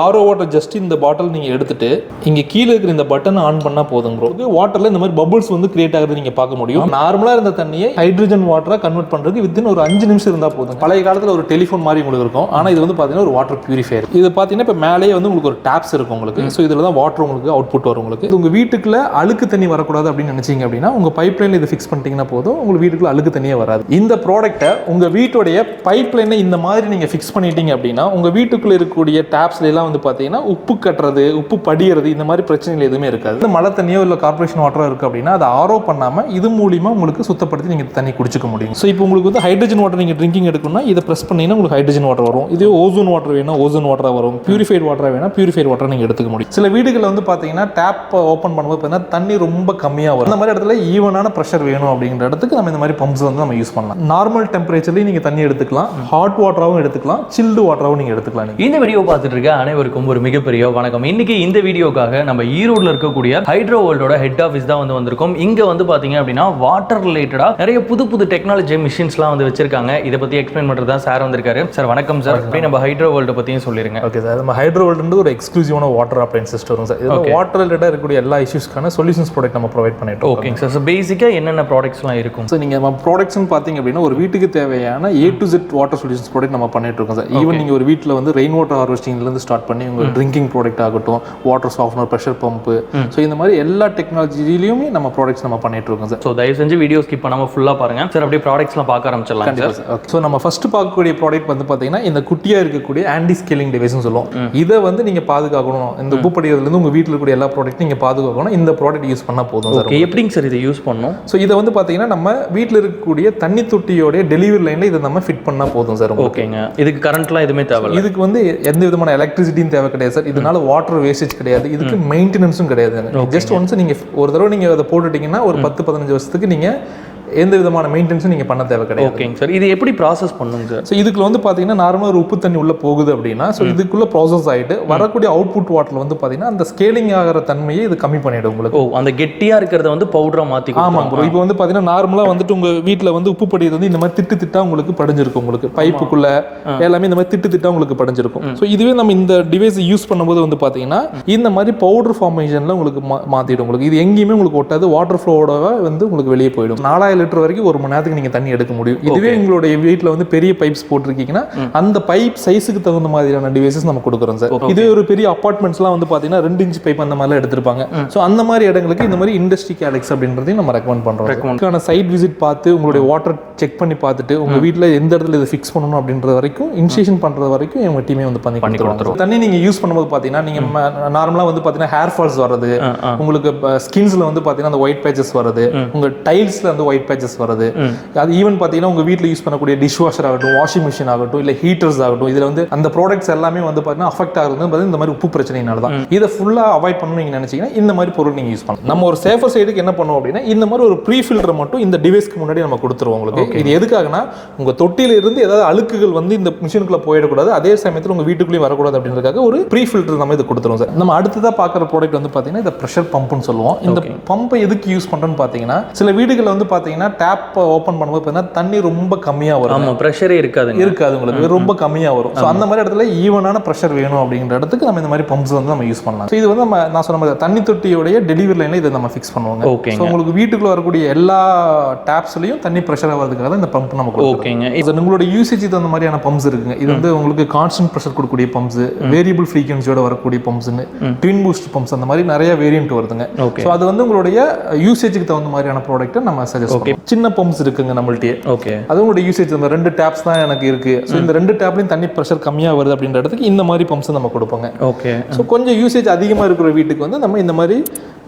RO water just இந்த பாட்டில் நீங்கள் எடுத்துட்டு இங்கே கீழே இருக்கிற இந்த பட்டனை ஆன் பண்ணால் போதும் ப்ரோ. வாட்டரில் இந்த மாதிரி பபுள்ஸ் வந்து கிரியேட் ஆகுது நீங்கள் பார்க்க முடியும். நார்மலாக இருந்த தண்ணியை ஹைட்ரஜன் வாட்டராக கன்வெர்ட் பண்ணுறதுக்கு வித்தின் ஒரு 5 நிமிஷம் இருந்தால் போதும். பழைய காலத்தில் ஒரு டெலிஃபோன் மாதிரி உங்களுக்கு இருக்கும், ஆனால் இது வந்து பார்த்தீங்கன்னா ஒரு வாட்டர் பியூரிஃபையர். இது பார்த்தீங்கன்னா இப்போ மேலேயே வந்து உங்களுக்கு ஒரு டேப்ஸ் இருக்கும் உங்களுக்கு. ஸோ இதில் தான் வாட்டர் உங்களுக்கு அவுட்புட் வரும் உங்களுக்கு. உங்கள் வீட்டுக்குள்ள அழுக்கு தண்ணி வரக்கூடாது அப்படின்னு நினைச்சீங்க அப்படின்னா உங்கள் பைப் லைனில் இதை ஃபிக்ஸ் பண்ணிட்டீங்கன்னா போதும், உங்கள் வீட்டுக்குள்ள அழுக்கு தண்ணியே வராது. இந்த ப்ராடக்ட்டை உங்கள் வீட்டுடைய பைப் லைனை இந்த மாதிரி நீங்கள் ஃபிக்ஸ் பண்ணிட்டீங்க அப்படின்னா உங்கள் வீட்டுக்குள்ள இருக்கக்கூடிய டேப்ஸ்ல எல்லாம் வந்து பார்த்தீங்கன்னா உப்பு கட்டுறது, உப்பு படிகிறது, இந்த மாதிரி பிரச்சனைகள் எதுவுமே இருக்காது. இந்த மழை தண்ணியோ இல்லை கார்பரேஷன் வாட்டரோ இருக்குது அப்படின்னா அதை ஆரோ பண்ணாமல் இது மூலியமாக உங்களுக்கு சுத்தப்படுத்தி நீங்கள் தண்ணி குடிச்சிக்க முடியும். ஸோ இப்போ உங்களுக்கு வந்து ஹைட்ரஜன் வாட்டர் நீங்கள் ட்ரிங்கிங் எடுக்கணும்னா இதை ப்ரெஸ் பண்ணிங்கன்னா உங்களுக்கு ஹைட்ரஜன் வாட்டர் வரும். இதே ஓசோன் வாட்டர் வேணும் ஓசோன் வாட்டராக வரும், பியூரிஃபைட் வாட்டராக வேணும் பியூரிஃபைட் வாட்டர் நீங்கள் எடுத்துக்க முடியும். சில வீடுகளில் வந்து பார்த்தீங்கன்னா டேப் ஓப்பன் பண்ணும்போது பார்த்தீங்கன்னா தண்ணி ரொம்ப கம்மியாக வரும். அந்த மாதிரி இடத்துல ஈவனான ப்ரெஷர் வேணும் அப்படிங்கிற இடத்துக்கு நம்ம இந்த மாதிரி பம்ப்ஸ் வந்து நம்ம யூஸ் பண்ணலாம். நார்மல் டெம்பரேச்சர்லேயும் நீங்கள் தண்ணி எடுத்துக்கலாம், ஹாட் வாட்டராகவும் எடுத்துக்கலாம், சில்டு வாட்டராகவும் நீங்கள் எடுத்துக்கலாம். இந்த வீடியோ பார்த்துட்டு இருக்க அனைவருக்கும் ஒரு மிகப்பெரிய வணக்கம். இன்னைக்கு இந்த வீடியோக்காக நம்ம ஈரோடுல இருக்கக்கூடிய ஹைட்ரோ வேர்ல்டோட ஹெட் ஆஃபீஸ் தான் வந்து வந்திருக்கோம். இங்க வந்து பாத்தீங்க அப்படின்னா வாட்டர் ரிலேட்டடா நிறைய புது டெக்னாலஜி மிஷின்ஸ்லாம் வந்து வச்சிருக்காங்க. இதை பத்தி எக்ஸ்பிளைன் பண்றது தான் சார் வந்திருக்காரு. சார் வணக்கம் சார். அப்படியே நம்ம ஹைட்ரோ வேர்ல்ட பத்தியும் சொல்லிருங்க. ஓகே சார், நம்ம ஹைட்ரோ வேர்ல்டு ஒரு எக்ஸ்க்ளூசிவான வாட்டர் அப்ளையன்ஸ் சிஸ்டம் வரும் சார். இது வாட்டர் ரிலேட்டடா இருக்கக்கூடிய எல்லா இஷ்யூஸ்க்கான சொல்யூஷன்ஸ் ப்ராடக்ட் நம்ம ப்ரொவைட் பண்ணிட்டு இருக்கோம். ஓகேங்க சார். ஸோ பேசிக்கா என்னென்ன ப்ராடக்ட்ஸ்லாம் இருக்கும் சார்? நீங்க ப்ராடக்ட்ஸ்னு பாத்தீங்க அப்படின்னா ஒரு வீட்டுக்கு தேவையான A to Z water solutions product நம்ம பண்ணிட்டு இருக்கோம் சார். ஈவன் நீங்க ஒரு வீட்டில் வந்து ரெயின் வாட்டர் ஹார்வெஸ்டிங்ல இருந்து ஸ்டார்ட் பண்ணி உங்க ட்ரிங்கிங் ப்ராடக்ட் ஆகட்டும், water softener, pressure pump, so இந்த மாதிரி எல்லா டெக்னாலஜிலையுமே நம்ம ப்ராடக்ட்ஸ் நம்ம பண்ணிட்டு இருக்கோம் சார். ஸோ தயவு செஞ்சு வீடியோ ஸ்கிப் பண்ணாமல் ஃபுல்லாக பாருங்க சார். அப்படியே ப்ராடக்ட்ஸ்லாம் பார்க்க ஆரம்பிச்சிடலாம் சார். ஓகே. ஸோ நம்ம ஃபர்ஸ்ட் பார்க்கக்கூடிய ப்ராடக்ட் வந்து பார்த்தீங்கன்னா இந்த குட்டியாக இருக்கக்கூடிய ஆன்டி ஸ்கேலிங் டிவைஸ்னு சொல்லுவோம். இதை வந்து நீங்கள் பாதுகாக்கணும், இந்த உப்பு படிக்கிறதுலேருந்து உங்கள் வீட்டில் இருக்கக்கூடிய எல்லா ப்ராடக்ட்டும் நீங்கள் பாதுகாக்கணும், இந்த ப்ராடக்ட் யூஸ் பண்ணால் போதும் சார். எப்படிங்க சார் இதை யூஸ் பண்ணணும்? ஸோ இதை வந்து பார்த்தீங்கன்னா நம்ம வீட்டில் இருக்கக்கூடிய தண்ணி தொட்டியோடைய டெலிவரி லைனில் இதை நம்ம ஃபிட் பண்ணால் போதும் சார். ஓகேங்க. இதுக்கு கரண்ட்லாம் எதுவுமே தேவை? இதுக்கு வந்து எந்த விதமான எலக்ட்ரிசிட்டியும் தேவை கிடையாது சார். இதனால வாட்டர் வேஸ்டேஜ் கிடையாது, இதுக்கு மெயின்டெனன்ஸும் கிடையாது. ஜஸ்ட் ஒன்ஸ் நீங்கள் ஒரு தடவை நீங்கள் அதை போட்டுட்டீங்கன்னா ஒரு 10-15 வருஷத்துக்கு நீங்கள் எந்த விதமான மெயின்டெனன்ஸும் நீங்கள் பண்ண தேவை கிடையாது. ஓகேங்க சார். இது எப்படி ப்ராசஸ் பண்ணுங்க சார்? ஸோ இதுக்குள்ள வந்து பார்த்தீங்கன்னா நார்மலாக ஒரு உப்பு தண்ணி உள்ளே போகுது அப்படின்னா ஸோ இதுக்குள்ளே ப்ராசஸ் ஆகிட்டு வரக்கூடிய அவுட்புட் வாட்டர் வந்து பார்த்தீங்கன்னா அந்த ஸ்கேலிங் ஆகிற தன்மையை இது கம்மி பண்ணிவிடும் உங்களுக்கு. அந்த கெட்டியாக இருக்கிறத வந்து பவுடராக மாற்றி. ஆமாம் ப்ரோ. இப்போ வந்து பார்த்தீங்கன்னா நார்மலாக வந்துட்டு உங்கள் வீட்டில் வந்து உப்பு படிக்கிறது வந்து இந்த மாதிரி திட்டா உங்களுக்கு படிஞ்சிருக்கும், உங்களுக்கு பைப்புக்குள்ளே எல்லாமே இந்த மாதிரி திட்டா உங்களுக்கு படிஞ்சிருக்கும். ஸோ இதுவே நம்ம இந்த டிவைஸ் யூஸ் பண்ணும்போது வந்து பார்த்தீங்கன்னா இந்த மாதிரி பவுடர் ஃபார்மேஷனில் உங்களுக்கு மாற்றிடும். உங்களுக்கு இது எங்கேயுமே உங்களுக்கு ஒட்டாது, வாட்டர் ஃப்ளோவோட வந்து உங்களுக்கு வெளியே போயிடும். 4000 லிட்டர் வரைக்கும் ஒரு மணி நேரத்துக்கு நீங்க தண்ணி எடுக்க முடியும். இதுவே உங்களுடைய வீட்டில் வந்து பெரிய பைப்ஸ் போட்டிருக்கீங்கன்னா அந்த பைப் சைஸுக்கு தகுந்த மாதிரியான டிவைசஸ் நம்ம கொடுக்குறோம் சார். இதே ஒரு பெரிய அபார்ட்மெண்ட்ஸ்லாம் வந்து பார்த்தீங்கன்னா 2 இன்ச் பைப் அந்த மாதிரிலாம் எடுத்திருப்பாங்க. ஸோ அந்த மாதிரி இடங்களுக்கு இந்த மாதிரி இண்டஸ்ட்ரி கேலக்ஸ் அப்படின்றதையும் நம்ம ரெக்கமெண்ட் பண்றோம். இதுக்கான சைட் விசிட் பார்த்து உங்களுடைய வாட்டர் செக் பண்ணி பார்த்துட்டு உங்க வீட்டில் எந்த இடத்துல இதை ஃபிக்ஸ் பண்ணணும் அப்படின்றது வரைக்கும் இன்ஸ்டேஷன் பண்றது வரைக்கும் எங்க டீமே வந்து பண்ணி கொடுத்துருவோம். தண்ணி நீங்க யூஸ் பண்ணும்போது பார்த்தீங்கன்னா நீங்க நார்மலாக வந்து பார்த்தீங்கன்னா ஹேர் ஃபால்ஸ் வர்றது, உங்களுக்கு ஸ்கின்ஸ்ல வந்து பார்த்தீங்கன்னா அந்த ஒயிட் பேச்சஸ் வருது, உங்க டைல்ஸ்ல வந்து ஒயிட் பேச்சஸ் வருது. அது ஈவன் பார்த்தீங்கன்னா உங்க வீட்டில் யூஸ் பண்ணக்கூடிய டிஷ் வாஷர் ஆகட்டும், வாஷிங் மிஷின் ஆகட்டும், இல்லை ஹீட்டர்ஸ் ஆகட்டும், இதில் வந்து அந்த ப்ராடக்ட்ஸ் எல்லாமே வந்து பார்த்தீங்கன்னா அஃபெக்ட் ஆகுறது இந்த மாதிரி உப்பு பிரச்சனைனால தான். இதை ஃபுல்லாக அவாய்ட் பண்ணணும் நீங்கள் நினைச்சீங்கன்னா இந்த மாதிரி பொருள் நீங்கள் யூஸ் பண்ணலாம். நம்ம ஒரு சேஃபர் சைடுக்கு என்ன பண்ணுவோம் அப்படின்னா இந்த மாதிரி ஒரு ப்ரீ ஃபில்டர் மட்டும் இந்த டிவைஸ்க்கு முன்னாடி நம்ம கொடுத்துருவோம் உங்களுக்கு. இது எதுக்காகனா உங்க தொட்டியில இருந்து ஏதாவது அழுக்குகள் வந்து இந்த மிஷினுக்குள்ள போயிடக்கூடாது, அதே சமயத்தில் உங்க வீட்டுக்குள்ளேயும் வரக்கூடாது அப்படின்றதுக்காக ஒரு ப்ரீ ஃபில்டர் நம்ம இது கொடுத்துருவோம் சார். நம்ம அடுத்ததாக பார்க்குற ப்ராடக்ட் வந்து பார்த்தீங்கன்னா இந்த ப்ரெஷர் பம்ப்னு சொல்லுவோம். இந்த பம்பை எதுக்கு யூஸ் பண்ணுறோன்னு பார்த்தீங்கன்னா சில வீடுகளில் வந்து பார்த்தீங்கன்னா டேப் ஓப்பன் பண்ணும்போது தண்ணி ரொம்ப கம்மியா வரும். ஆமா, பிரஷரே இருக்காது உங்களுக்கு, ரொம்ப கம்மியா வரும். சோ அந்த மாதிரி இடத்துல ஈவனான பிரஷர் வேணும் அப்படிங்கிற இடத்துக்கு நம்ம இந்த மாதிரி பம்ப்ஸ் வந்து நம்ம யூஸ் பண்ணலாம். இது வந்து நான் சொன்ன மாதிரி தண்ணி தொட்டியோட டெலிவரி லைன்ல இதை நம்ம ஃபிக்ஸ் பண்ணுவாங்க. சோ உங்களுக்கு வீட்டுக்குள்ள வரக்கூடிய எல்லா டேப்ஸ்லயும் தண்ணி பிரஷர் ஆகிறதுக்காக தான் இந்த பம்ப் நம்ம கொடுக்குறோம். இது உங்களோட யூசேஜ் அந்த மாதிரியான பம்ப்ஸ் இருக்குங்க. இது வந்து உங்களுக்கு கான்ஸ்டன்ட் பிரஷர் கொடுக்கக்கூடிய பம்ப்ஸ், வேரியபிள் ஃப்ரீக்வன்சியோட வரக்கூடிய பம்ப்ஸ்னு, ட்வின் பூஸ்ட் பம்ப்ஸ், அந்த மாதிரி நிறைய வேரியன்ட் வருதுங்க. சோ அது வந்து உங்களுடைய யூசேஜுக்கு தகுந்த மாதிரியான ப்ராடக்ட்டை நம்ம சஜஸ்ட் பண்ணுவோம். சின்ன பம்ப்ஸ் இருக்குங்க நம்மள்ட்டே. ஓகே. அது உங்களோட யூசேஜ் அந்த 2 டேப்ஸ் தான் எனக்கு இருக்கு. ஸோ இந்த 2 டேப்லையும் தண்ணி ப்ரெஷர் கம்மியாக வருது அப்படின்ற இடத்துக்கு இந்த மாதிரி பம்ப்ஸ் நம்ம கொடுப்போங்க. ஓகே. ஸோ கொஞ்சம் யூசேஜ் அதிகமாக இருக்கிற வீட்டுக்கு வந்து நம்ம இந்த மாதிரி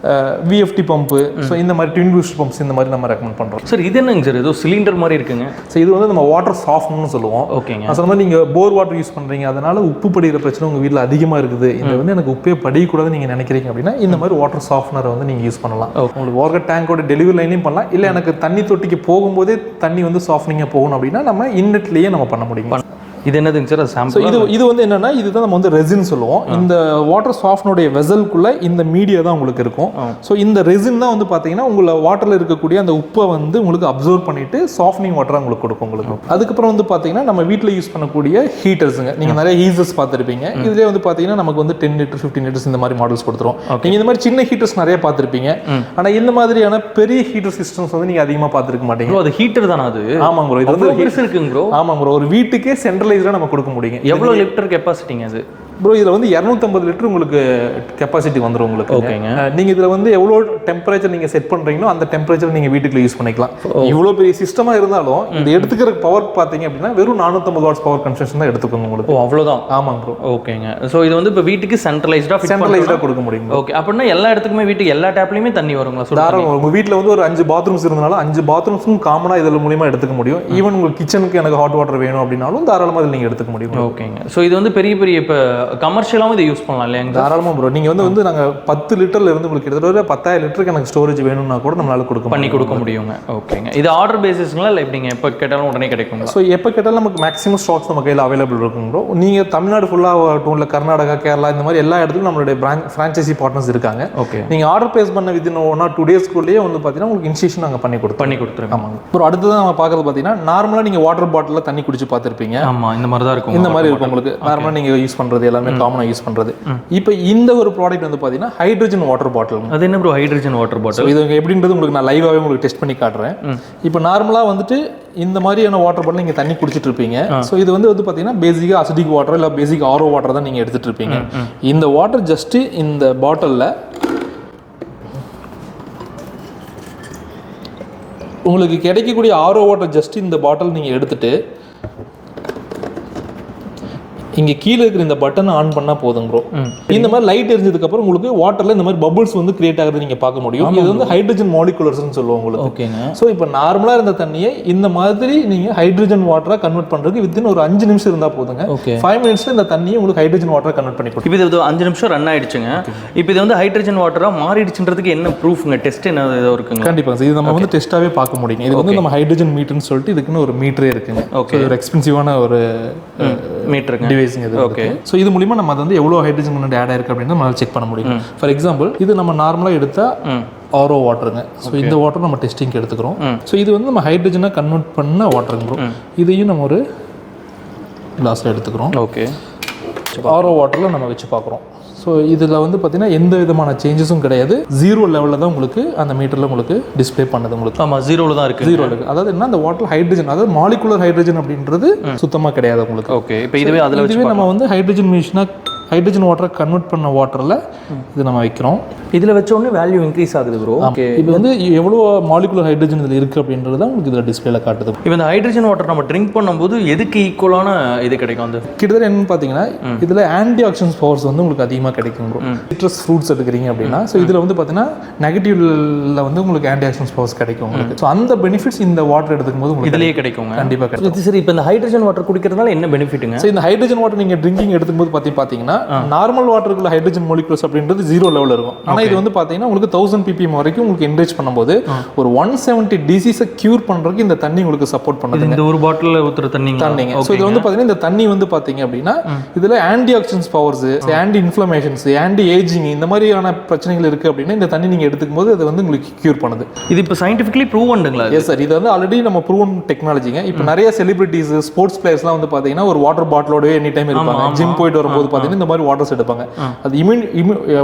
VFT பம்பு, ஸோ இந்த மாதிரி ட்வின் பூஸ்ட் பம்ப்ஸ் இந்த மாதிரி நம்ம ரெக்கமெண்ட் பண்ணுறோம். சார் இது என்னங்க சார்? ஏதோ சிலிண்டர் மாதிரி இருக்குங்க. ஸோ இது வந்து நம்ம வாட்டர் சாஃப்ட்னர்னு சொல்லுவோம். ஓகேங்க. நான் சொன்ன மாதிரி நீங்கள் போர் வாட்டர் யூஸ் பண்ணுறீங்க, அதனால உப்பு படிக்கிற பிரச்சனை உங்கள் வீட்டில் அதிகமாக இருக்குது, இந்த வந்து எனக்கு உப்பே படிக்கக்கூடாதுன்னு நீங்கள் நினைக்கிறீங்க அப்படின்னா இந்த மாதிரி வாட்டர் சாஃப்ட்னரை வந்து நீங்கள் யூஸ் பண்ணலாம். உங்களுக்கு வாட்டர் டேங்கோட டெலிவரி லைன்லையும் பண்ணலாம், இல்லை எனக்கு தண்ணி தொட்டிக்கு போகும்போதே தண்ணி வந்து சாஃப்ட்னிங்காக போகணும் அப்படின்னா நம்ம இன்லெட்லேயே நம்ம பண்ண முடியும். இது என்னதுங்க சார்? அது ஸோ சாம்பிள். இது வந்து என்னன்னா, இதுதான் நம்ம வந்து ரெசின் சொல்லுவோம். இந்த வாட்டர் சாஃப்ட்னுடைய வெசல்குள்ள இந்த மீடியா தான் உங்களுக்கு இருக்கும். ஸோ இந்த ரெசின் தான் வந்து பார்த்தீங்கன்னா உங்களை வாட்டரில் இருக்கக்கூடிய அந்த உப்பை வந்து உங்களுக்கு அப்சர்வ் பண்ணிட்டு சாஃப்ட்னிங் வாட்டராக உங்களுக்கு கொடுக்கும் உங்களுக்கு. அதுக்கப்புறம் வந்து பார்த்தீங்கன்னா நம்ம வீட்டில் யூஸ் பண்ணக்கூடிய ஹீட்டர்ஸுங்க. நீங்கள் நிறைய ஹீட்டர்ஸ் பார்த்துருப்பீங்க. இதுலேயே வந்து பார்த்தீங்கன்னா நமக்கு வந்து 10 லிட்டர் 15 லிட்டர்ஸ் இந்த மாதிரி மாடல்ஸ் கொடுத்துரும். நீங்கள் இந்த மாதிரி சின்ன ஹீட்டர்ஸ் நிறைய பார்த்துருப்பீங்க. ஆனால் இந்த மாதிரியான பெரிய ஹீட்டர் சிஸ்டம்ஸ் வந்து நீங்கள் அதிகமாக பார்த்துருக்க மாட்டீங்க. அது ஹீட்டர் தானே அது? ஆமாங்க ப்ரோ. இது வந்து பெருசு இருக்குங்க ப்ரோ. ஆமாங்க ப்ரோ. ஒரு வீட்டுக்கே சென்ட்ரலைஸ்டாக நம்ம கொடுக்க முடியுங்க. எவ்வளோ லிட்டர் கெப்பாசிட்டிங்க அது? ப்ரோ இதில் வந்து 250 லிட்டர் உங்களுக்கு கெப்பாசிட்டி வந்துடும் உங்களுக்கு. ஓகேங்க. நீங்கள் இதில் வந்து எவ்வளோ டெம்பரேச்சர் நீங்கள் செட் பண்ணுறீங்களோ அந்த டெம்பரேச்சர் நீங்கள் வீட்டுக்குள்ள யூஸ் பண்ணிக்கலாம். இவ்வளோ பெரிய சிஸ்டமாக இருந்தாலும் இது எடுத்துக்கிற பவர் பார்த்தீங்க அப்படின்னா வெறும் 450 வாட்ஸ் பவர் கன்சம்ஷன் தான் எடுத்துக்கோங்க உங்களுக்கு. அவ்வளோதான். ஆமாங்க ப்ரோ. ஓகேங்க. ஸோ இது வந்து இப்போ வீட்டுக்கு சென்ட்ரலைஸ்டாக கொடுக்க முடியும். ஓகே. அப்படின்னா எல்லா இடத்துக்குமே வீட்டுக்கு எல்லா டேப்லையுமே தண்ணி வருங்களா? தாராளம். உங்கள் வீட்டில் வந்து ஒரு 5 பாத்ரூம்ஸ் இருந்தாலும் 5 பாத்ரூம்ஸும் காமனாக இதில் மூலியமாக எடுத்துக்க முடியும். ஈவன் உங்களுக்கு கிச்சனுக்கு எனக்கு ஹாட் வாட்டர் வேணும் அப்படின்னாலும் தாராளமாக இதில் நீங்கள் எடுத்துக்க முடியும். ஓகேங்க. ஸோ இது வந்து பெரிய பெரிய இப்போ கமர்ஷியலாகவும் இதை யூஸ் பண்ணலாம் இல்லையா? தாராளமாக ப்ரோ. நீங்கள் வந்து நாங்கள் 10 லிட்டர்ல இருந்து உங்களுக்கு கிட்டத்தட்ட 10,000 லிட்டருக்கு எனக்கு ஸ்டோரேஜ் வேணும்னா கூட நம்மளால கொடுக்க முடியுங்க. ஓகேங்க. இது ஆர்டர் பேசிஸ்ங்களா இல்லை எப்படிங்க? எப்போ கேட்டாலும் உடனே கிடைக்கும்? ஸோ எப்போ கேட்டாலும் நமக்கு மேக்ஸிமம் ஸ்டாக்ஸ் நம்ம கையில் அவைலபிள் இருக்கும் ப்ரோ. நீங்கள் தமிழ்நாடு ஃபுல்லாக ஆகட்டும் இல்லை கர்நாடகா, கேரளா இந்த மாதிரி எல்லா இடத்துக்கும் நம்மளுடைய ஃப்ரான்ச்சைசி பார்ட்னர்ஸ் இருக்காங்க. ஓகே. நீங்கள் ஆர்டர் பிளேஸ் பண்ண வித்தின் 1 or 2 டேஸ்க்குள்ளேயே வந்து பார்த்தீங்கன்னா உங்களுக்கு இன்ஸ்டேஷன் நாங்கள் பண்ணி கொடுத்துருங்க. ஆமாங்க ப்ரோ. அடுத்ததான் நம்ம பார்க்கறது பார்த்தீங்கன்னா நார்மலாக நீங்கள் வாட்டர் பாட்டிலில் தண்ணி குடிச்சு பார்த்துருப்பீங்க. ஆமாம், இந்த மாதிரி தான் இருக்கும். இந்த மாதிரி இருக்கும் உங்களுக்கு. நார்மலாக நீங்கள் யூஸ் பண்ணுறது எல்லாமே காமனாக யூஸ் பண்ணுறது. இப்போ இந்த ஒரு ப்ராடக்ட் வந்து பார்த்தீங்கன்னா ஹைட்ரஜன் வாட்டர் பாட்டில். அது என்ன ப்ரோ ஹைட்ரஜன் வாட்டர் பாட்டில்? இது எப்படின்றது உங்களுக்கு நான் லைவாகவே உங்களுக்கு டெஸ்ட் பண்ணி காட்டுறேன். இப்போ நார்மலாக வந்துட்டு இந்த மாதிரியான வாட்டர் பாட்டில் நீங்கள் தண்ணி குடிச்சிட்டு இருப்பீங்க. ஸோ இது வந்து பார்த்தீங்கன்னா பேசிக்காக அசிடிக் வாட்டர் இல்லை பேசிக் ஆரோ வாட்டர் தான் நீங்கள் எடுத்துட்டு இருப்பீங்க. இந்த வாட்டர் ஜஸ்ட்டு இந்த பாட்டிலில் உங்களுக்கு கிடைக்கக்கூடிய ஆரோ வாட்டர் ஜஸ்ட் இந்த பாட்டில் நீங்கள் எடுத்துட்டு இங்கே கீழே இருக்கிற இந்த பட்டனை ஆன் பண்ணால் போதும் ப்ரோ. இந்த மாதிரி லைட் எரிஞ்சதுக்கப்புறம் உங்களுக்கு வாட்டரில் இந்த மாதிரி பபிள்ஸ் வந்து கிரியேட் ஆகுறது நீங்கள் பார்க்க முடியும். இது வந்து ஹைட்ரஜன் மாலிகுலர்ஸ்னு சொல்லுவோம் உங்களுக்கு. ஓகேங்க. ஸோ இப்போ நார்மலாக இருந்த தண்ணியை இந்த மாதிரி நீங்கள் ஹைட்ரஜன் வாட்டராக கன்வெர்ட் பண்ணுறதுக்கு வித்தின் ஒரு 5 நிமிஷம் இருந்தால் போதுங்க. ஓகே. 5 மினிட்ஸில் இந்த தண்ணியை உங்களுக்கு ஹைட்ரஜன் வாட்டராக கன்வெர்ட் பண்ணி கொடுக்கும். இப்போ இது 5 நிமிஷம் ரன் ஆயிடுச்சுங்க. இப்போ இது வந்து ஹைட்ரஜன் வாட்டராக மாறிடுச்சுன்றதுக்கு என்ன ப்ரூஃப்ங்க? டெஸ்ட் என்ன ஏதோ இருக்குங்க? கண்டிப்பாக இது நம்ம வந்து டெஸ்ட்டாகவே பார்க்க முடியும். இது வந்து நம்ம ஹைட்ரஜன் மீட்டர்னு சொல்லிட்டு இதுக்குன்னு ஒரு மீட்டரே இருக்குங்க. ஓகே. ஒரு எக்ஸ்பென்சிவான ஒரு மீட்டருங்க டிவைஸுங்க இது. ஓகே. ஸோ இது மூலிமா நம்ம அது வந்து எவ்வளோ ஹைட்ரஜன் முன்னாடி ஆட் ஆயிருக்கு அப்படின்னு நம்மளால செக் பண்ண முடியும். ஃபார் எக்ஸாம்பிள் இது நம்ம நார்மலாக எடுத்தால் ஆரோ வாட்டருங்க. ஸோ இந்த வாட்டர் நம்ம டெஸ்டிங்க்கு எடுத்துக்கிறோம். ஸோ இது வந்து நம்ம ஹைட்ரஜனாக கன்வெர்ட் பண்ண வாட்டருங்க ப்ரோ. இதையும் நம்ம ஒரு கிளாஸில் எடுத்துக்கிறோம். ஓகே. ஆரோ வாட்டரில் நம்ம வச்சு பார்க்குறோம். ஸோ இதில் வந்து பார்த்தீங்கன்னா எந்த விதமான சேஞ்சஸும் கிடையாது. 0 லெவலில் தான் உங்களுக்கு அந்த மீட்டரில் உங்களுக்கு டிஸ்பிளே பண்ணுது உங்களுக்கு. ஆமாம், 0 தான் இருக்குது. 0 இருக்குது. அதாவது என்ன, அந்த வாட்டர் ஹைட்ரஜன், அதாவது மாலிகுலர் ஹைட்ரஜன் அப்படின்றது சுத்தமாக கிடையாது உங்களுக்கு. ஓகே. இப்போ இதுவே நம்ம வந்து ஹைட்ரஜன் மிஷினாக ஹைட்ரஜன் வாட்டரை கன்வெர்ட் பண்ண வாட்டரில் இது நம்ம வைக்கிறோம். இதில் வச்ச உடனே வேல்யூ இன்க்ரீஸ் ஆகுது ப்ரோ. ஓகே. இது வந்து எவ்வளோ மாலிகுலர் ஹைட்ரஜன் இதில் இருக்குது அப்படின்றது தான் உங்களுக்கு இதில் டிஸ்பிளேல காட்டுது. இப்போ இந்த ஹைட்ரஜன் வாட்டர் நம்ம ட்ரிங்க் பண்ணும்போது எதுக்கு ஈக்குவலான இது கிடைக்கும்? அந்த கிட்டத்தட்ட என்னன்னு பார்த்தீங்கன்னா இதில் ஆன்டி ஆக்சிடென்ட் பவர்ஸ் வந்து உங்களுக்கு அதிகமாக கிடைக்கும் ப்ரோ. சிட்ரஸ் ஃப்ரூட்ஸ் எடுக்கிறீங்க அப்படின்னா ஸோ இதில் வந்து பார்த்தீங்கன்னா நெகட்டிவ்ல வந்து உங்களுக்கு ஆன்டி ஆக்சிடென்ட் பவர்ஸ் கிடைக்கும் உங்களுக்கு. ஸோ அந்த பெனிஃபிட்ஸ் இந்த வாட்டர் எடுத்துக்கும் போது உங்களுக்கு இதுலேயே கிடைக்கும். கண்டிப்பாக கிடைக்கும். சரி, இப்போ இந்த ஹைட்ரஜன் வாட்டர் குடிக்கிறதுனால என்ன பெனிஃபிட்டுங்க? ஸோ இந்த ஹைட்ரஜன் வாட்டர் நீங்கள் ட்ரிங்கிங் எடுக்கும்போது பார்த்தீங்கன்னா நார்மல் வாட்டருக்குள்ள ஹைட்ரஜன் மாலிகுலர்ஸ் அப்படின்றது 0 லெவலில் இருக்கும். ஆனால் இது வந்து பார்த்தீங்கன்னா உங்களுக்கு 1000 ppm வரைக்கும் உங்களுக்கு என்ரேஜ் பண்ணும்போது ஒரு 170 டிசீஸை கியூர் பண்ணுறதுக்கு இந்த தண்ணி உங்களுக்கு சப்போர்ட் பண்ணுது. இந்த ஒரு பாட்டிலில் ஊற்றுற தண்ணிங்க. ஸோ இது வந்து பார்த்தீங்கன்னா இந்த தண்ணி வந்து பார்த்தீங்க அப்படின்னா இதில் anti oxidants powers, anti inflammations, anti ageing இந்த மாதிரியான பிரச்சனைகள் இருக்குது அப்படின்னா இந்த தண்ணி நீங்கள் எடுத்துக்கும் போது அது வந்து உங்களுக்கு கியூர் பண்ணுது. இது இப்போ சயின்டிஃபிக்கலி ப்ரூவன்டுங்களா? Yes sir. இது வந்து ஆல்ரெடி நம்ம ப்ரூவன் டெக்னாலஜிங்க. இப்போ நிறைய செலிபிரிட்டிஸ், ஸ்போர்ட்ஸ் பிளேயர்ஸ்லாம் வந்து பார்த்தீங்கன்னா ஒரு வாட்டர் பாட்டிலோடவே எனி டைம் இருப்பாங்க. ஜிம் போயிட்டு வரும்போது பார்த்தீங்கன்னா இந்த மாதிரி வாட்டர்ஸ் எடுப்பாங்க. அது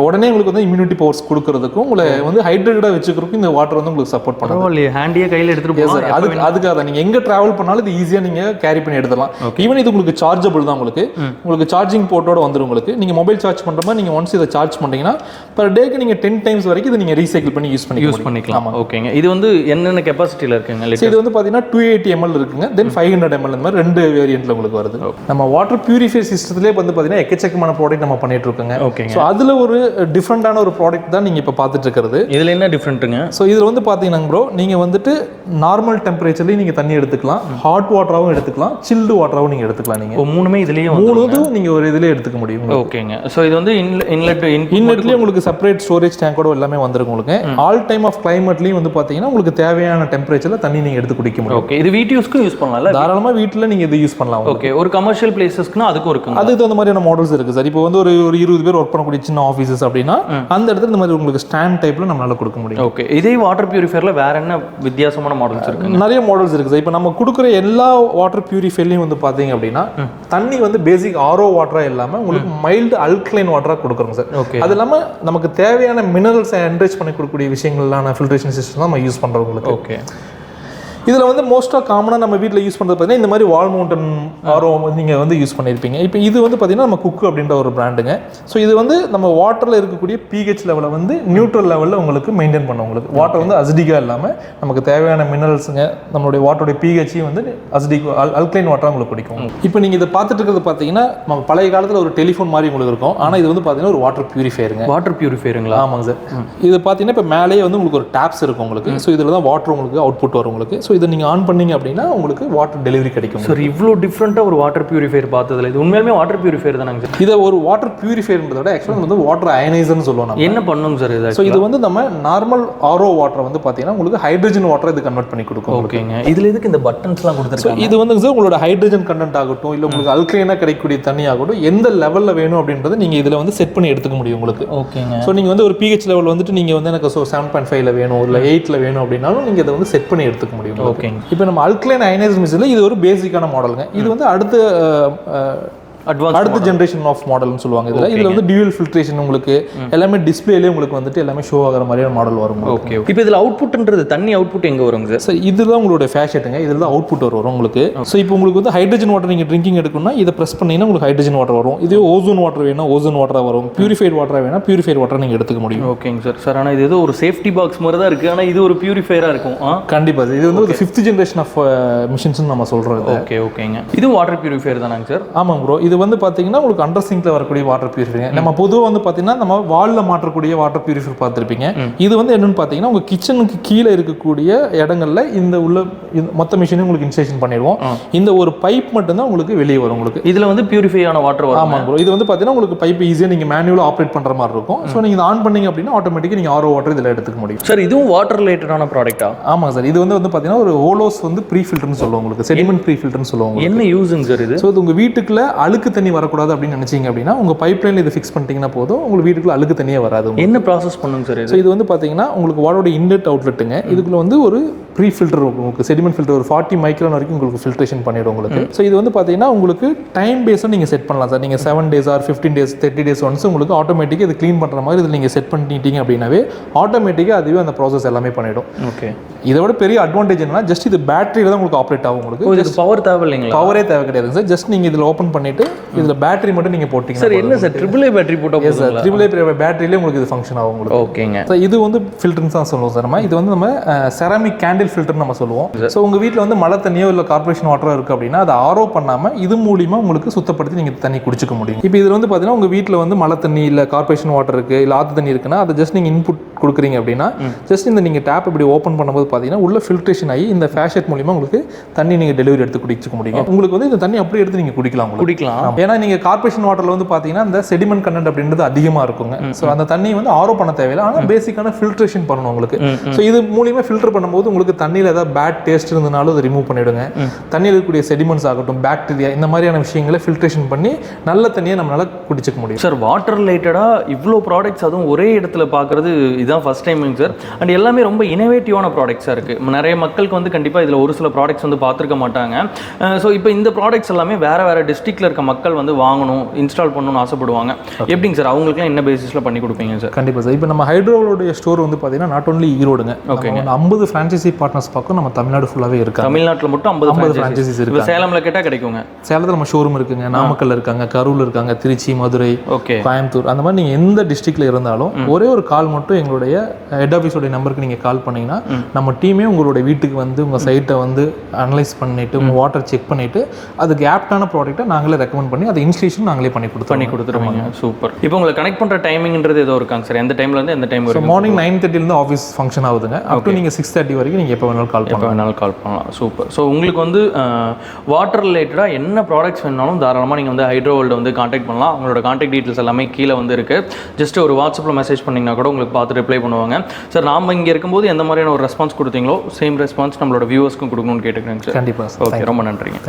உடனே உங்களுக்கு வந்து இம்யூனிட்டி பவர்ஸ் கொடுக்கறதுக்கும் உங்களை வந்து ஹைட்ரேட்டடாக வச்சுக்கிறதுக்கும் இந்த வாட்டர் வந்து உங்களுக்கு சப்போர்ட் பண்ணும். ஹேண்டியாக கையில் எடுத்துட்டு போகலாம். அதுக்காக நீங்கள் எங்கே ட்ராவல் பண்ணாலும் இது ஈஸியாக நீங்கள் கேரி பண்ணி எடுத்துடலாம். ஈவன் இது உங்களுக்கு சார்ஜபிள் தான். உங்களுக்கு சார்ஜிங் போர்ட்டோட வந்துடும். உங்களுக்கு நீங்கள் மொபைல் சார்ஜ் பண்ணுற மாதிரி நீங்கள் ஒன்ஸ் இதை சார்ஜ் பண்ணிங்கன்னா பர் டேக்கு நீங்கள் 10 டைம்ஸ் வரைக்கும் இதை நீங்கள் ரீசைக்கிள் பண்ணி யூஸ் பண்ணிக்கலாம். ஓகேங்க. இது வந்து என்னென்ன கெப்பாசிட்டியில் இருக்குங்க? இது வந்து பார்த்தீங்கன்னா 280 ml இருக்குங்க. தென் 500 ml இந்த மாதிரி 2 வேரியண்ட்ல உங்களுக்கு வருது. நம்ம வாட்டர் பியூரிஃபை சிஸ்டத்திலே வந்து பார்த்தீங்கன்னா எக்கச்சக்கமான ப்ராடக்ட் நம்ம பண்ணிட்டு இருக்கோங்க. ஓகேங்க. ஸோ அதில் ஒரு டிஃப்ரெண்டான ஒரு ப்ராடக்ட் தான் நீங்கள் இப்போ பார்த்துட்டு இருக்கிறது. இதில் என்ன டிஃப்ரெண்ட்டுங்க? ஸோ இதில் வந்து பார்த்தீங்கன்னா ப்ரோ, நீங்கள் வந்துட்டு நார்மல் டெம்பரேச்சர்லேயும் நீங்கள் தண்ணி எடுத்துக்கலாம், ஹாட் வாட்டராகவும் எடுத்துக்கலாம், சில்டு வாட்டராகவும் நீங்கள் எடுத்துக்கலாம். நீங்கள் மூணுமே இதுலேயும் மூணுதும் நீங்கள் ஒரு இதிலே எடுத்துக்க முடியும். ஓகேங்க. ஸோ இது வந்து இன்லெட்லேயே உங்களுக்கு செப்பரேட் ஸ்டோரேஜ் டேங்கோட எல்லாமே வந்துருக்கும். உங்களுக்கு ஆல் டைம் ஆஃப் கிளைமேட்லேயும் வந்து பார்த்தீங்கன்னா உங்களுக்கு தேவையான டெம்பரேச்சரில் தண்ணி நீங்கள் எடுத்து குடிக்க முடியும். ஓகே. இது வீட்டு யூஸ்க்கும் யூஸ் பண்ணலாம்ல? தாராளமாக வீட்டில் நீங்கள் இது யூஸ் பண்ணலாம். ஓகே. ஒரு கமர்ஷியல் பிளேசஸ்க்குனா அதுக்கும் இருக்குங்க. அதுக்கு தகுந்த மாதிரியான மாடல்ஸ் இருக்குது சார். இப்போ வந்து ஒரு 20 பேர் ஒர்க் பண்ணக்கூடிய சின்ன ஆஃபீஸஸ் அப்படின்னா அந்த இடத்துல இந்த மாதிரி உங்களுக்கு ஸ்டாண்ட் டைப்பில் நம்மளால கொடுக்க முடியும். ஓகே. இதே வாட்டர் பியூரிஃபையரில் வேற என்ன வித்தியாசமான மாடல்ஸ் இருக்கு? நிறைய மாடல்ஸ் இருக்குது சார். இப்போ நம்ம கொடுக்குற எல்லா வாட்டர் பியூரிஃபையர்லையும் வந்து பார்த்தீங்க அப்படின்னா தண்ணி வந்து பேசிக் ஆரோ வாட்டராக இல்லாமல் உங்களுக்கு மைல்டு அல்கலைன் வாட்டராக கொடுக்குறோங்க சார். ஓகே. அது இல்லாமல் நமக்கு தேவையான மினரல்ஸை என்ரிச் பண்ணி கொடுக்கக்கூடிய விஷயங்களான ஃபில்ட்ரேஷன் சிஸ்டம் தான் நம்ம யூஸ் பண்ணுறோம் உங்களுக்கு. ஓகே. இதில் வந்து மோஸ்ட்டாக காமனாக நம்ம வீட்டில் யூஸ் பண்ணுறது பார்த்தீங்கன்னா இந்த மாதிரி வால் மவுண்டன் ஆரோ நீங்கள் வந்து யூஸ் பண்ணியிருப்பீங்க. இப்போ இது வந்து பார்த்தீங்கன்னா நம்ம குக்கு அப்படின்ற ஒரு பிராண்டுங்க. ஸோ இது வந்து நம்ம வாட்டரில் இருக்கக்கூடிய பிஹெச் லெவலை வந்து நியூட்ரல் லெவலில் உங்களுக்கு மெயின்டைன் பண்ண உங்களுக்கு வாட்டர் வந்து அசிடிக்காக இல்லாமல் நமக்கு தேவையான மினரல்ஸுங்க நம்மளுடைய வாட்டருடைய பிஹெச்சையும் வந்து அசிடிக் அல்கலைன் வாட்டராக உங்களுக்கு பிடிக்கும். இப்போ நீங்கள் இதை பார்த்துட்டு இருக்கிறது பார்த்தீங்கன்னா நம்ம பழைய காலத்தில் ஒரு டெலிஃபோன் மாதிரி உங்களுக்கு இருக்கும். ஆனால் இது வந்து பார்த்தீங்கன்னா ஒரு வாட்டர் பியூரிஃபையருங்க. வாட்டர் பியூரிஃபையருங்களா? ஆமாங்க சார். இது பார்த்தீங்கன்னா இப்போ மேலேயே வந்து உங்களுக்கு ஒரு டேப்ஸ் இருக்கும் உங்களுக்கு. ஸோ இதில் தான் வாட்டர் உங்களுக்கு அவுட்புட் வரும் உங்களுக்கு. ஸோ இதை நீங்கள் ஆன் பண்ணீங்க அப்படின்னா உங்களுக்கு வாட்டர் டெலிவரி கிடைக்கும். சார் இவ்வளோ டிஃப்ரெண்ட்டாக ஒரு வாட்டர் பியூரிஃபையர் பார்த்ததில்ல. இது உண்மையாலுமே வாட்டர் பியூரிஃபையர் தானங்க சார்? இதை ஒரு வாட்டர் பியூரிஃபையர்ன்றத விட ஆக்சுவலாக வந்து வாட்டர் அயனைசர்னு சொல்லுவோம். என்ன பண்ணுங்க சார் இது? ஸோ இது வந்து நம்ம நார்மல் ஆரோ வாட்டரை வந்து பார்த்தீங்கன்னா உங்களுக்கு ஹைட்ரஜன் வாட்டரை இது கன்வெர்ட் பண்ணி கொடுக்கும். ஓகேங்க. இதில் எதுக்கு இந்த பட்டன்ஸ்லாம் கொடுத்துருக்காங்க? இது வந்து சார் உங்களோட ஹைட்ரஜன் கண்டென்ட் ஆகட்டும் இல்லை உங்களுக்கு அல்கலைனாக கிடைக்கக்கூடிய தண்ணி ஆகட்டும் எந்த லெவலில் வேணும் அப்படின்றத நீங்கள் இதில் வந்து செட் பண்ணி எடுத்துக்க முடியும் உங்களுக்கு. ஓகேங்க. ஸோ நீங்கள் வந்து ஒரு பிஹெச் லெவல் வந்துட்டு நீங்கள் வந்து எனக்கு 7.5ல வேணும் இல்லை 8ல வேணும் அப்படின்னாலும் நீங்கள் இதை வந்து செட் பண்ணி எடுத்துக்க முடியும். ஓகேங்க. இப்போ நம்ம அல்கலைன் அயனைசர் மிஷினில் இது ஒரு பேசிக்கான மாடலுங்க. இது வந்து அடுத்த ஜென்ரேஷன் ஆஃப் மாடல்னு சொல்லுவாங்க. இதில் வந்து டியூவல் ஃபில்ட்ரேஷன் உங்களுக்கு எல்லாமே டிஸ்பிளேலேயே உங்களுக்கு வந்துட்டு எல்லாமே ஷோ ஆகிற மாதிரியான மாடல் வரும். ஓகே. இப்போ இதில் அவுட்புட்ன்றது தண்ணி அவுட்புட் எங்கே வருங்க சார்? சார் இதுதான் உங்களுடைய ஃபேஷட்டுங்க. இதில் தான் அவுட்புட் வரும் உங்களுக்கு. ஸோ இப்போ உங்களுக்கு வந்து ஹைட்ரஜன் வாட்டர் நீங்கள் ட்ரிங்கிங் எடுக்கணும்னா இதை ப்ரெஸ் பண்ணிங்கன்னா உங்களுக்கு ஹைட்ரஜன் வாட்டர் வரும். இதே ஓசோன் வாட்டர் வேணும் ஓசோன் வாட்டராக வரும். பியூரிஃபைட் வாட்டராக வேணா பியூரிஃபைட் வாட்டர் நீங்கள் எடுத்துக்க முடியும். ஓகேங்க சார். சார் ஆனால் இது ஏதோ ஒரு சேஃப்டி பாக்ஸ் மாதிரி தான் இருக்குது. ஆனால் இது ஒரு பியூரிஃபையராக இருக்கும். கண்டிப்பாக சார். இது வந்து ஒரு 5th ஜென்ரேஷன் ஆஃப் மிஷின்ஸ்னு நம்ம சொல்கிறது. ஓகே. ஓகேங்க. இது வாட்டர் பியூரிஃபையர் தானாங்க சார்? ஆமாம் ப்ரோ. இது வந்து பார்த்தீங்கன்னா உங்களுக்கு அண்டர் சிங்க்ல வரக்கூடிய வாட்டர் பியூரிஃபையர். நம்ம பொதுவாக வந்து பார்த்தீங்கன்னா நம்ம வால்ல மாற்றக்கூடிய வாட்டர் பியூரிஃபையர் பார்த்துருப்பீங்க. இது வந்து என்னன்னு பார்த்தீங்கன்னா உங்கள் கிச்சனுக்கு கீழே இருக்கக்கூடிய இடங்கள்ல இந்த உள்ள மொத்த மிஷினையும் உங்களுக்கு இன்ஸ்டேஷன் பண்ணிடுவோம். இந்த ஒரு பைப் மட்டும்தான் உங்களுக்கு வெளியே வரும் உங்களுக்கு. இதில் வந்து பியூரிஃபையான வாட்டர் வரும். ஆமாம் ப்ரோ. இது வந்து பார்த்தீங்கன்னா உங்களுக்கு பைப் ஈஸியாக நீங்கள் மேனுவலாக ஆப்ரேட் பண்ணுற மாதிரி இருக்கும். ஸோ நீங்கள் இதை ஆன் பண்ணீங்க அப்படின்னா ஆட்டோமேட்டிக்காக நீங்கள் ஆரோ வாட்டர் இதில் எடுத்துக்க முடியும். சார் இதுவும் வாட்டர் ரிலேட்டடான ப்ராடக்ட்டா? ஆமாம் சார். இது வந்து பார்த்தீங்கன்னா ஒரு ஹோலோஸ் வந்து ப்ரீ ஃபில்டர்னு சொல்லுவோம் உங்களுக்கு. செடிமெண்ட் ப்ரீ ஃபில்டர்னு சொல்லுவோம். என்ன யூஸுங்க சார் இது? ஸோ இது உங்கள் வீட்டுக்குள்ள அழுக்கு தண்ணி வரக்கூடாது அப்படின்னு நினைச்சீங்க அப்படின்னா உங்கள் பைப் லைனில் இது ஃபிக்ஸ் பண்ணிட்டீங்கன்னா போதும். உங்களுக்கு வீட்டுக்குள்ள அழுக்கு தண்ணியே வராது. என்ன ப்ராசஸ் பண்ணுங்க சார்? ஸோ இது வந்து பார்த்தீங்கன்னா உங்களுக்கு வாட்டரோட இன்லெட் அவுட்லெட்டுங்க. இதுக்குள்ள வந்து ஒரு ப்ரீ ஃபில்டர் உங்களுக்கு செடிமெண்ட் ஃபில்டர் ஒரு 40 மைக்ரான் வரைக்கும் உங்களுக்கு ஃபில்ட்ரேஷன் பண்ணிடும் உங்களுக்கு. ஸோ இது வந்து பார்த்தீங்கன்னா உங்களுக்கு டைம் பேஸாக நீங்கள் செட் பண்ணலாம் சார். நீங்கள் 7 days or 15 days 30 days once உங்களுக்கு ஆட்டோமேட்டிக்காக இது க்ளீன் பண்ணுற மாதிரி இதில் நீங்கள் செட் பண்ணிட்டீங்க அப்படின்னாவே ஆட்டோமேட்டிக்காக அதுவே அந்த ப்ராசஸ் எல்லாமே பண்ணிடும். ஓகே. இதை விட பெரிய அட்வான்டேஜ் என்னன்னா ஜஸ்ட் இது பேட்டரியில் தான் உங்களுக்கு ஆப்ரேட் ஆகும் உங்களுக்கு. இதுக்கு பவர் தேவை இல்லைங்களா? பவரே தேவை கிடையாது சார். ஜஸ்ட் நீங்கள் இதில் ஓப்பன் பண்ணிட்டு இதில் பேட்டரி மட்டும் நீங்கள் போட்டிங்க சார். என்ன சார் AAA பேட்டரி போட்டோம் சார்? AAA பேட்டரியிலே உங்களுக்கு இது ஃபங்க்ஷன் ஆகும் உங்களுக்கு. ஓகேங்க. ஸோ இது வந்து ஃபில்டர்ஸ் தான் சொல்லுவோம் சார். நம்ம இது வந்து நம்ம செராமிக் கேண்டில் ஃபில்டர் நம்ம சொல்லுவோம். ஸோ உங்கள் வீட்டில் வந்து மழை தண்ணியோ இல்லை கார்பரேஷன் வாட்டரோ இருக்குது அப்படின்னா அதை ஆரோ பண்ணாமல் இது மூலியமாக உங்களுக்கு சுத்தப்படுத்தி நீங்கள் தண்ணி குடிச்சிக்க முடியும். இப்போ இதில் வந்து பார்த்தீங்கன்னா உங்கள் வீட்டில் வந்து மழை தண்ணி இல்லை கார்பரேஷன் வாட்டர் இருக்குது இல்லை ஆற்று தண்ணி இருக்குன்னா அதை ஜஸ்ட் நீங்கள் இன்புட் கொடுக்குறீங்க அப்படின்னா ஜஸ்ட் இந்த நீங்கள் டேப் இப்படி ஓப்பன் பண்ணும்போது பார்த்தீங்கன்னா உள்ள ஃபில்ட்ரேஷன் ஆகி இந்த ஃபேஷட் மூலியமாக உங்களுக்கு தண்ணி நீங்கள் டெலிவரி எடுத்து குடிச்சிக்க முடியும். உங்களுக்கு வந்து இந்த தண்ணி அப்படியே எடுத்து நீங்கள் குடிக்கலாம். ஏன்னா நீங்கள் கார்பரேஷன் வாட்டரில் வந்து பார்த்தீங்கன்னா இந்த செடிமெண்ட் கண்டென்ட் அப்படின்றது அதிகமாக இருக்குங்க. ஸோ அந்த தண்ணி வந்து ஆரோ பண்ண தேவையில்லை. ஆனால் பேசிக்கான ஃபில்ட்ரேஷன் பண்ணணும் உங்களுக்கு. ஸோ இது மூலியமாக ஃபில்டர் பண்ணும்போது உங்களுக்கு தண்ணியில் ஏதாவது பேட் டேஸ்ட் இருந்தனாலும் அதை ரிமூவ் பண்ணிவிடுங்க. தண்ணியில் இருக்கக்கூடிய செடிமெண்ட்ஸ் ஆகட்டும் பாக்டீரியா இந்த மாதிரியான விஷயங்களை ஃபில்ட்ரேஷன் பண்ணி நல்ல தண்ணியை நம்மளால குடிச்சிக்க முடியும். சார் வாட்டர் ரிலேட்டடாக இவ்வளோ ப்ராடக்ட்ஸ் அதுவும் ஒரே இடத்துல பார்க்குறது இதுதான் ஃபர்ஸ்ட் டைமிங் சார். அண்ட் எல்லாமே ரொம்ப இனோவேட்டிவான ப்ராடக்ட்ஸாக இருக்குது. நிறைய மக்களுக்கு வந்து கண்டிப்பாக இதில் ஒரு சில ப்ராடக்ட்ஸ் வந்து பார்த்துருக்க மாட்டாங்க. ஸோ இப்போ இந்த ப்ராடக்ட்ஸ் எல்லாமே வேறு டிஸ்ட்ரிக்டில் இருக்க மக்கள் வந்து வாங்கணும் இன்ஸ்டால் பண்ணணும்னு ஆசைப்படுவாங்க. எப்படிங்க சார் அவங்களுக்குலாம் என்ன பேசிஸில் பண்ணி கொடுப்பீங்க சார்? கண்டிப்பாக சார். இப்போ நம்ம ஹைட்ரோவோடைய ஸ்டோர் வந்து பார்த்தீங்கன்னா நாட் ஒன்லி ஈரோடுங்க. ஓகே. 50 ஃப்ரான்ச்சைசி பார்ட்னர்ஸ் பார்க்கும் நம்ம தமிழ்நாடு ஃபுல்லாகவே இருக்காங்க. தமிழ்நாட்டில் மட்டும் 50 ஃப்ரான்ச்சைசிஸ் இருக்கு. சேலம்ல கேட்டால் கிடைக்குங்க. சேலத்தில் நம்ம ஷோரூம் இருக்குங்க. நாமக்கல் இருக்காங்க, கரூர் இருக்காங்க, திருச்சி, மதுரை, கோயம்புத்தூர் அந்த மாதிரி நீங்கள் எந்த டிஸ்ட்ரிக்ட்ல இருந்தாலும் ஒரே ஒரு கால் மட்டும் எங்களுடைய ஹெட் ஆஃபீஸோடைய நம்பருக்கு நீங்கள் கால் பண்ணீங்கன்னா நம்ம டீமே உங்களுடைய வீட்டுக்கு வந்து உங்கள் சைட்டை வந்து அனலைஸ் பண்ணிட்டு உங்கள் வாட்டர் செக் பண்ணிட்டு அதுக்கு ஆப்டான ப்ராடக்ட்டை நாங்களே ரெக்கமெண்ட் பண்ணி பண்ணி அதை இன்ஸ்டலேஷன் நாங்களே பண்ணி கொடுத்துருவாங்க. சூப்பர். இப்போ உங்களை கனெக்ட் பண்ணுற டைமிங்ன்றது ஏதோ இருக்காங்க சார்? எந்த டைம்லேருந்து எந்த டைம் வரும்? மார்னிங் 9:30 ஆஃபீஸ் ஃபங்க்ஷன் ஆகுதுங்க. அப் டு நீங்கள் 6:30 வரைக்கும் நீங்கள் எப்போ வேணாலும் கால் பண்ணலாம். சூப்பர். ஸோ உங்களுக்கு வந்து வாட்டர் ரிலேட்டடாக என்ன ப்ராடக்ட்ஸ் வேணாலும் தாராளமாக நீங்கள் வந்து ஹைட்ரோ வேர்ல்டு வந்து காண்டாக்ட் பண்ணலாம். அவங்களோட காண்டாக்ட் டீட்டெயில்ஸ் எல்லாமே கீழே வந்து இருக்குது. ஜஸ்ட் ஒரு வாட்ஸ்அப்பில் மெசேஜ் பண்ணிங்கன்னா கூட உங்களுக்கு பார்த்து ரிப்ளை பண்ணுவாங்க. சார் நாம் இங்கே இருக்கும்போது எந்த மாதிரியான ஒரு ரெஸ்பான்ஸ் கொடுத்தீங்களோ சேம் ரெஸ்பான்ஸ் நம்மளோட வியூவர்ஸ்க்கும் கொடுக்கணும்னு கேட்டுக்கிறேங்க சார். கண்டிப்பாக. ஓகே, ரொம்ப நன்றிங்க.